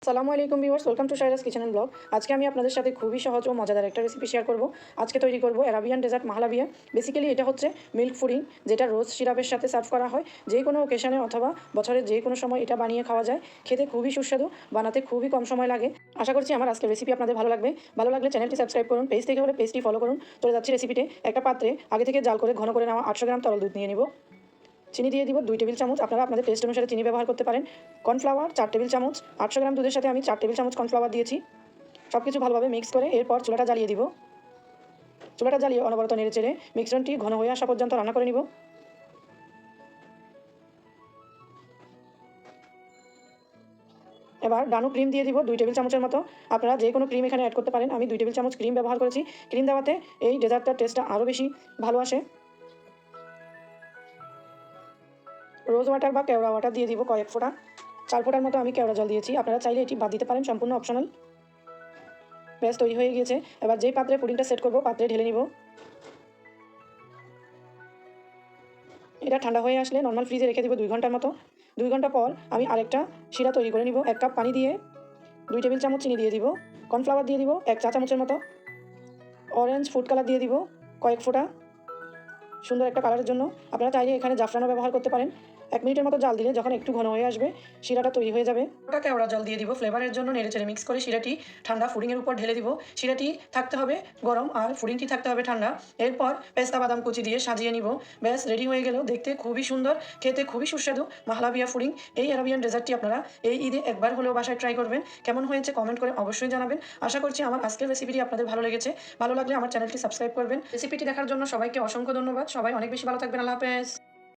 আসসালামু আলাইকুম viewers, welcome to Shaira's kitchen and vlog. আজকে আমি আপনাদের সাথে খুবই সহজ ও মজাদার একটা রেসিপি শেয়ার করব। আজকে তৈরি করব অ্যারাবিয়ান ডেজার্ট মাহলাবিয়া। বেসিক্যালি এটা হচ্ছে মিল্ক পুডিং, যেটা রোজ সিরাপের সাথে সার্ভ করা হয়। যে কোনো ওকেশনে অথবা বছরের যে কোনো সময় এটা বানিয়ে খাওয়া যায়। খেতে খুবই সুস্বাদু, বানাতে খুবই কম সময় লাগে। আশা করছি আমার আজকের রেসিপি আপনাদের ভালো লাগবে। ভালো লাগলে চ্যানেলটি সাবস্ক্রাইব করুন, পেজ থেকে হলে পেজটি ফলো করুন। চলে যাচ্ছি রেসিপিতে। একটা পাত্রে আগে থেকে জাল করে ঘন করে নেওয়া 800 গ্রাম তরল দুধ নিয়ে নিব। চিনি দিয়ে দিব 2 টেবিল চামচ, আপনারা আপনাদের টেস্ট অনুসারে চিনি ব্যবহার করতে পারেন। কর্নফ্লাওয়ার 4 টেবিল চামচ, 800 গ্রাম দুধের সাথে আমি 4 টেবিল চামচ কর্নফ্লাওয়ার দিয়েছি। সব কিছু ভালোভাবে মিক্স করে এরপর চুলাটা জ্বালিয়ে দিব। চুলাটা জ্বালিয়ে অনবরত নেড়ে চেড়ে মিশ্রণটি ঘন হয়ে আসা পর্যন্ত রান্না করে নিব। এবার ডানু ক্রিম দিয়ে দিব 2 টেবিল চামচের মতো। আপনারা যে কোনো ক্রিম এখানে অ্যাড করতে পারেন। আমি 2 টেবিল চামচ ক্রিম ব্যবহার করেছি। ক্রিম দেওয়াতে এই ডেজার্টটার টেস্টটা আরও বেশি ভালো আসে। রোজ ওয়াটার বা কেওড়া ওয়াটার দিয়ে দিব কয়েক ফোঁটা। 4 ফোঁটার মতো আমি কেওড়া জল দিয়েছি, আপনারা চাইলে এটি বাদ দিতে পারেন, সম্পূর্ণ অপশনাল। ব্যাস তৈরি হয়ে গিয়েছে। এবার যেই পাত্রে পুডিংটা সেট করব পাত্রে ঢেলে নিব। এটা ঠান্ডা হয়ে আসলে নর্মাল ফ্রিজে রেখে দেবো 2 ঘন্টার মতো। 2 ঘন্টা পর আমি আরেকটা শিরা তৈরি করে নিব। 1 কাপ পানি দিয়ে 2 টেবিল চামচ চিনি দিয়ে দিব। কর্নফ্লাওয়ার দিয়ে দিব 1 চা চামচের মতো। অরেঞ্জ ফুড কালার দিয়ে দিব কয়েক ফোঁটা, সুন্দর একটা কালারের জন্য। আপনারা চাইলে এখানে জাফরানও ব্যবহার করতে পারেন। 1 মিনিটের মতো জাল দিলে যখন একটু ঘন হয়ে আসবে শিরাটা তৈরি হয়ে যাবে। ওটা কেওড়া জল দিয়ে দিব ফ্লেভারের জন্য। নেড়েচেড়ে মিক্স করে শিরাটি ঠান্ডা ফুডিংয়ের উপর ঢেলে দিব। শিরাটি থাকতে হবে গরম আর ফুডিংটি থাকতে হবে ঠান্ডা। এরপর পেস্তা বাদাম কুচি দিয়ে সাজিয়ে নিব। ব্যাস রেডি হয়ে গেল। দেখতে খুবই সুন্দর, খেতে খুবই সুস্বাদু মাহলাবিয়া ফুডিং। এই অ্যারাবিয়ান ডেজার্টটি আপনারা এই ঈদে একবার হলেও বাসায় ট্রাই করবেন। কেমন হয়েছে কমেন্ট করে অবশ্যই জানাবেন। আশা করছি আমার আজকের রেসিপিটি আপনাদের ভালো লেগেছে। ভালো লাগলে আমার চ্যানেলটি সাবস্ক্রাইব করবেন। রেসিপিটি দেখার জন্য সবাইকে অসংখ্য ধন্যবাদ। সবাই অনেক বেশি ভালো থাকবেন। আল্লাহ হাফেজ।